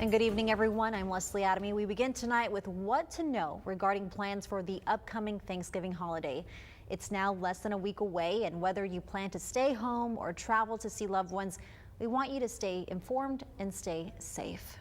And good evening, everyone. I'm Leslie Adamy. We begin tonight with what to know regarding plans for the upcoming Thanksgiving holiday. It's now less than a week away, and whether you plan to stay home or travel to see loved ones, we want you to stay informed and stay safe.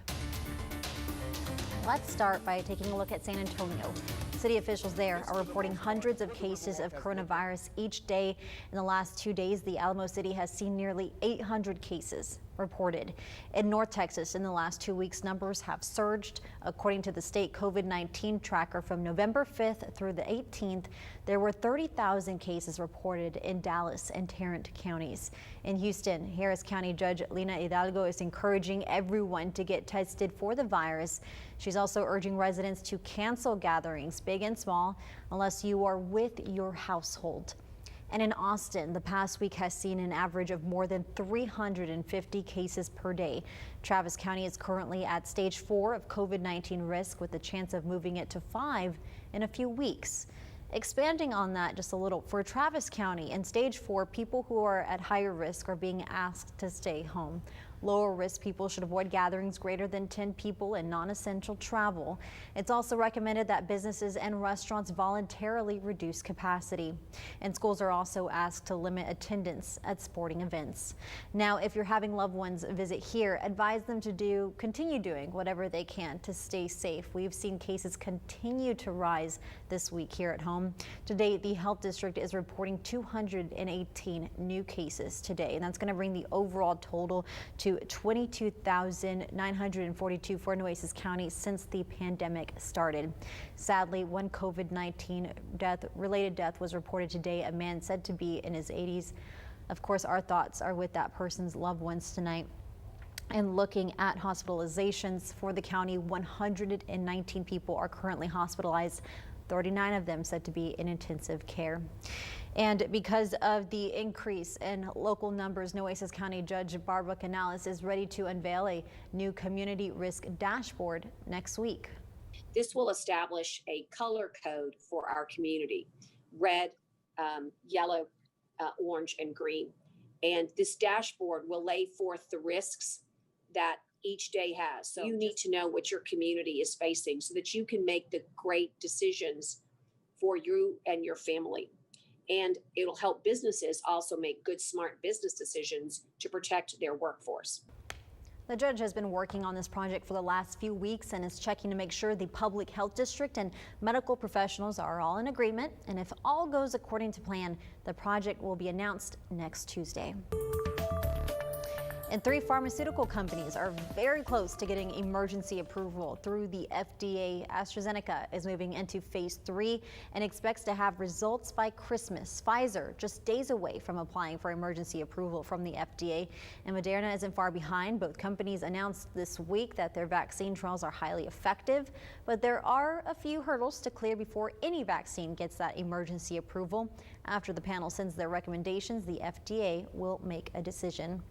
Let's start by taking a look at San Antonio. City officials there are reporting hundreds of cases of coronavirus each day. In the last 2 days, the Alamo City has seen nearly 800 cases reported. In North Texas, in the last 2 weeks, numbers have surged. According to the state COVID-19 tracker, from November 5th through the 18th, there were 30,000 cases reported in Dallas and Tarrant counties. In Houston, Harris County Judge Lina Hidalgo is encouraging everyone to get tested for the virus. She's also urging residents to cancel gatherings, big and small, unless you are with your household. And in Austin, the past week has seen an average of more than 350 cases per day. Travis County is currently at stage 4 of COVID-19 risk, with the chance of moving it to 5 in a few weeks. Expanding on that just a little, for Travis County in stage 4, people who are at higher risk are being asked to stay home. Lower risk people should avoid gatherings greater than 10 people and non-essential travel. It's also recommended that businesses and restaurants voluntarily reduce capacity. And schools are also asked to limit attendance at sporting events. Now, if you're having loved ones visit here, advise them to continue doing whatever they can to stay safe. We've seen cases continue to rise this week here at home. To date, the health district is reporting 218 new cases today, and that's going to bring the overall total to 22,942 for Nueces County since the pandemic started. Sadly, one COVID-19 related death was reported today, a man said to be in his 80s. Of course, our thoughts are with that person's loved ones tonight. And looking at hospitalizations for the county, 119 people are currently hospitalized, 39 of them said to be in intensive care. And because of the increase in local numbers, Nueces County Judge Barbara Canales is ready to unveil a new community risk dashboard next week. This will establish a color code for our community: red, yellow, orange, and green. And this dashboard will lay forth the risks that each day has. So you need to know what your community is facing so that you can make the great decisions for you and your family. And it'll help businesses also make good, smart business decisions to protect their workforce. The judge has been working on this project for the last few weeks and is checking to make sure the public health district and medical professionals are all in agreement. And if all goes according to plan, the project will be announced next Tuesday. And 3 pharmaceutical companies are very close to getting emergency approval through the FDA. AstraZeneca is moving into phase 3 and expects to have results by Christmas. Pfizer just days away from applying for emergency approval from the FDA. And Moderna isn't far behind. Both companies announced this week that their vaccine trials are highly effective, but there are a few hurdles to clear before any vaccine gets that emergency approval. After the panel sends their recommendations, the FDA will make a decision.